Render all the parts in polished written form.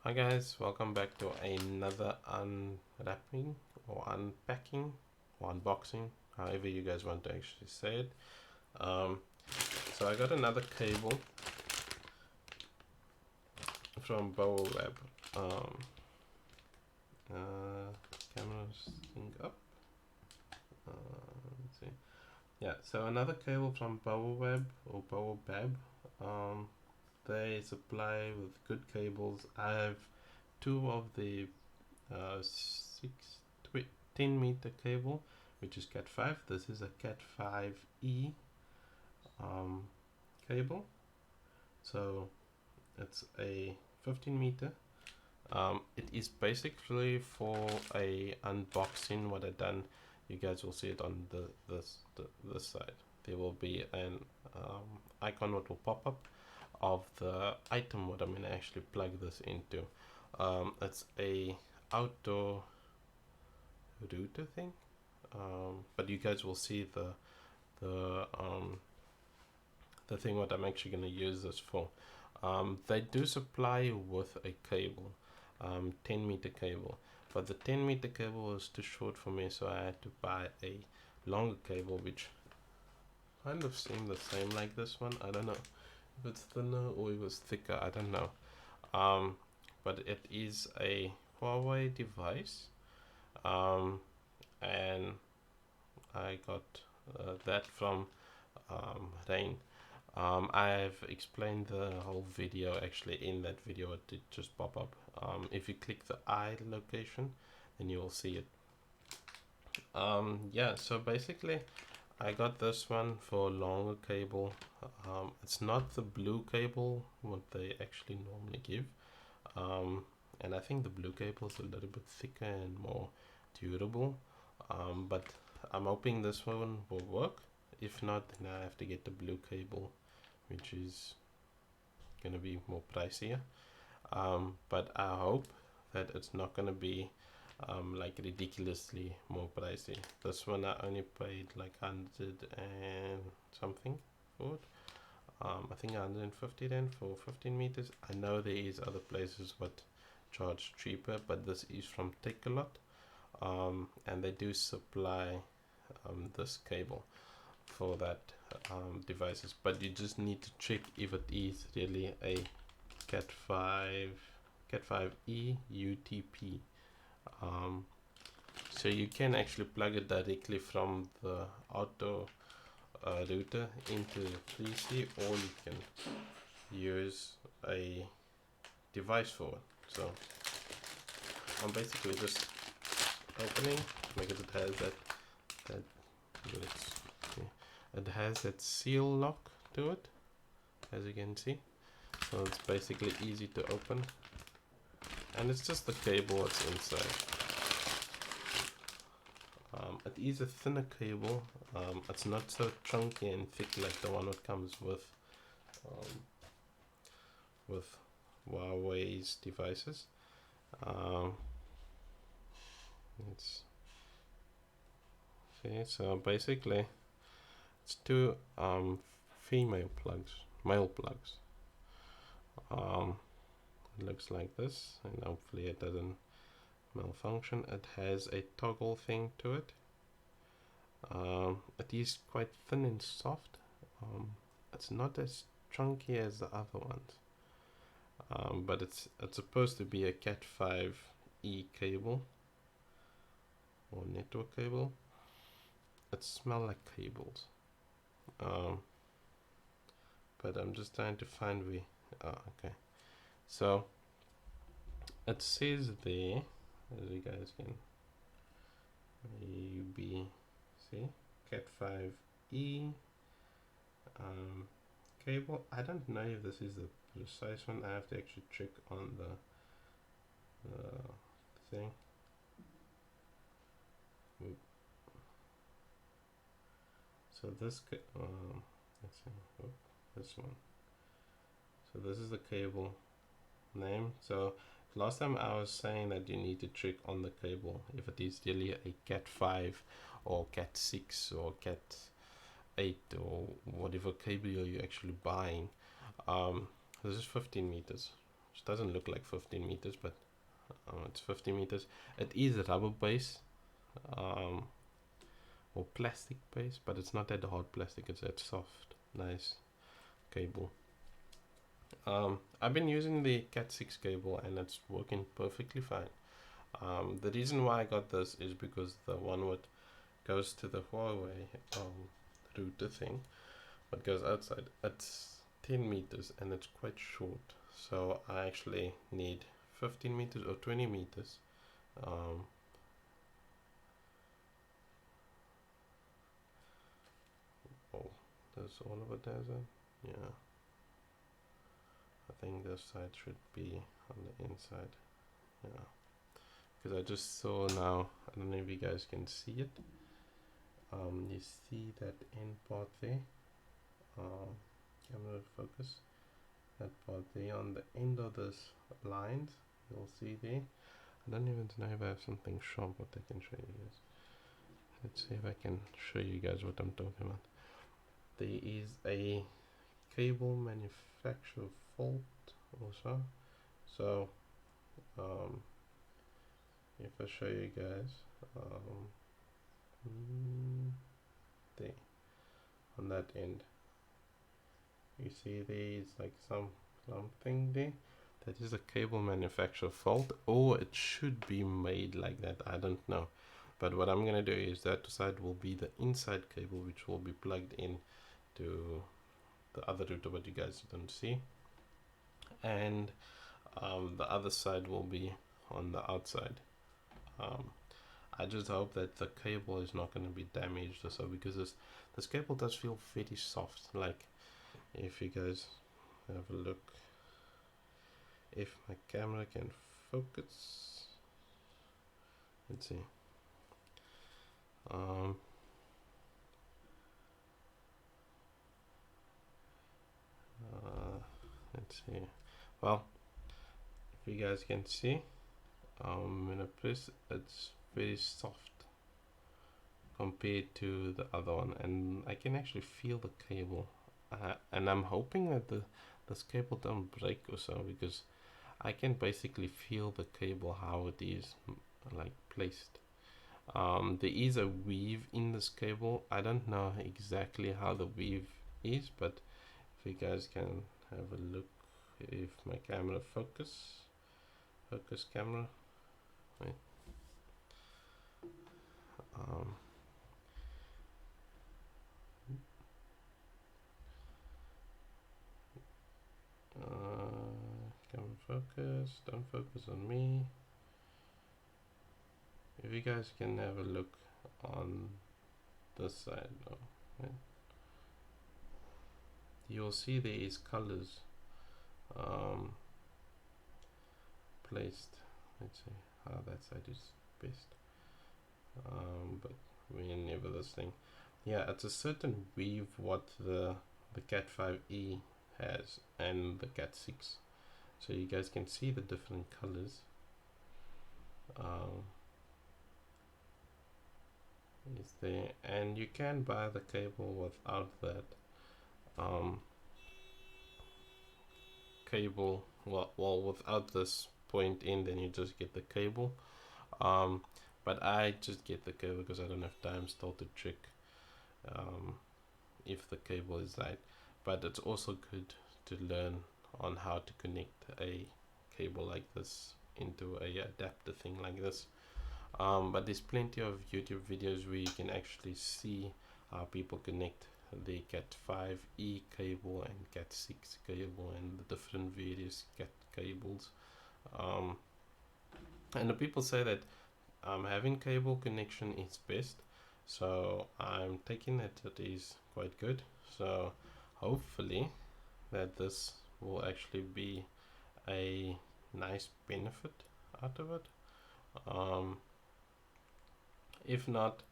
Hi guys, welcome back to another unwrapping or unpacking or unboxing, however you guys want to actually say it. So I got another cable from Baobab. Camera's thing up. Let's see. Yeah, so another cable from Baobab or Baobab. They supply with good cables. I have two of the 10 meter cable, which is cat 5. This is a cat 5e cable, so it's a 15 meter. It is basically for a unboxing. What I've done, you guys will see it on this side. There will be an icon what will pop up of the item what I'm gonna actually plug this into. It's a outdoor router thing, but you guys will see the thing what I'm actually gonna use this for. They do supply with a cable, 10 meter cable, but the 10 meter cable was too short for me, so I had to buy a longer cable, which kind of seemed the same like this one. I don't know if it's thinner or it was thicker, I don't know. But it is a Huawei device, and I got that from Rain. I've explained the whole video actually in that video. It did just pop up. If you click the eye location, then you will see it. Yeah, so basically I got this one for longer cable. It's not the blue cable what they actually normally give, and I think the blue cable is a little bit thicker and more durable, but I'm hoping this one will work. If not, then I have to get the blue cable, which is gonna be more pricier, but I hope that it's not gonna be like ridiculously more pricey. This one I only paid like 100 and something for it. I think 150 then for 15 meters. I know there is other places what charge cheaper, but this is from Takealot, and they do supply this cable for that devices, but you just need to check if it is really a cat 5e UTP. So you can actually plug it directly from the auto router into the PC, or you can use a device for it. So I'm basically just opening because it has it has that seal lock to it, as you can see. So it's basically easy to open, and it's just the cable that's inside. It is a thinner cable. It's not so chunky and thick like the one that comes with Huawei's devices. Let's see. So basically, it's two female plugs, male plugs. It looks like this, and hopefully it doesn't malfunction. It has a toggle thing to it. It is quite thin and soft. It's not as chunky as the other ones, but it's supposed to be a cat 5e cable or network cable. It smells like cables, but I'm just trying to find where. Okay, so it says there, as you guys can maybe see, cat 5e cable. I don't know if this is the precise one. I have to actually check on the thing. So this let's see, this one. So this is the cable name. So last time I was saying that you need to check on the cable if it is really a cat 5 or cat 6 or cat 8 or whatever cable you're actually buying. This is 15 meters, which doesn't look like 15 meters, but it's 50 meters. It is rubber base, or plastic base, but it's not that hard plastic, it's that soft, nice cable. I've been using the Cat 6 cable and it's working perfectly fine. The reason why I got this is because the one what goes to the Huawei router thing, what goes outside, it's 10 meters and it's quite short. So I actually need 15 meters or 20 meters. Oh, does all of it has it? Yeah. I think this side should be on the inside. Yeah. Because I just saw now, I don't know if you guys can see it. You see that end part there? Camera focus. That part there on the end of this lines, you'll see there. I don't even know if I have something sharp what I can show you guys. Let's see if I can show you guys what I'm talking about. There is a cable manufacturer fault also. So if I show you guys, there on that end, you see there is like something there. That is a cable manufacturer fault, or it should be made like that, I don't know. But what I'm gonna do is that side will be the inside cable, which will be plugged in to the other router, but you guys don't see, and the other side will be on the outside. I just hope that the cable is not going to be damaged or so, because this cable does feel very soft. Like, if you guys have a look, if my camera can focus, let's see. Let's see. Well, if you guys can see, when I press, it's very soft compared to the other one, and I can actually feel the cable, and I'm hoping that this cable don't break or so, because I can basically feel the cable how it is like placed. There is a weave in this cable. I don't know exactly how the weave is, but if you guys can have a look, if my camera focus camera, right. Camera focus, don't focus on me. If you guys can have a look on this side now, right? You'll see there is colors placed. Let's see how that side is best. But whenever this thing, yeah, it's a certain weave what the Cat 5e has and the Cat 6. So you guys can see the different colors. Is there, and you can buy the cable without that cable, well without this point in, then you just get the cable. But I just get the cable because I don't have time still to check if the cable is right. But it's also good to learn on how to connect a cable like this into a adapter thing like this. But there's plenty of YouTube videos where you can actually see how people connect the Cat 5e cable and Cat 6 cable and the different various Cat cables. And the people say that having cable connection is best, so I'm taking it is quite good. So hopefully that this will actually be a nice benefit out of it. If not,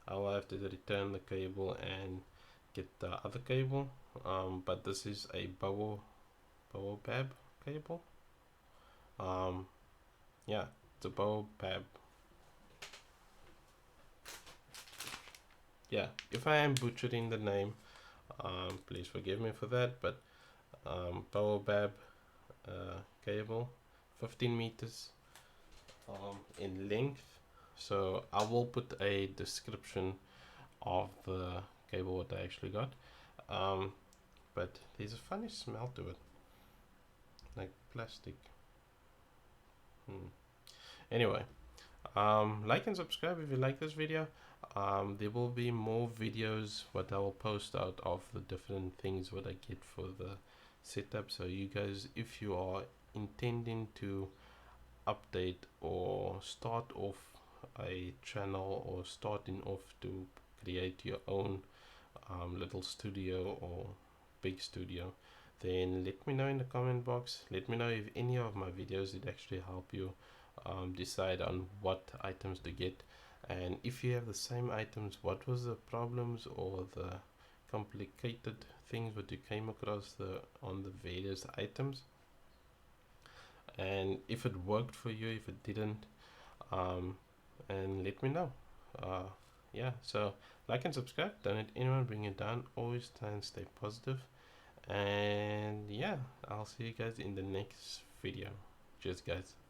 I will have to return the cable and get the other cable. But this is a Baobab cable. Yeah, it's a Baobab. Yeah, if I am butchering the name, please forgive me for that. But Baobab cable, 15 meters in length. So I will put a description of the cable what I actually got. But there's a funny smell to it, like plastic. Anyway, like and subscribe if you like this video. There will be more videos what I will post out of the different things what I get for the setup. So you guys, if you are intending to update or start off a channel or starting off to create your own little studio or big studio, then let me know in the comment box. Let me know if any of my videos did actually help you decide on what items to get, and if you have the same items, what was the problems or the complicated things that you came across on the various items, and if it worked for you, if it didn't, and let me know. Yeah, so like and subscribe, don't let anyone bring you down, always try and stay positive, and yeah, I'll see you guys in the next video. Cheers guys.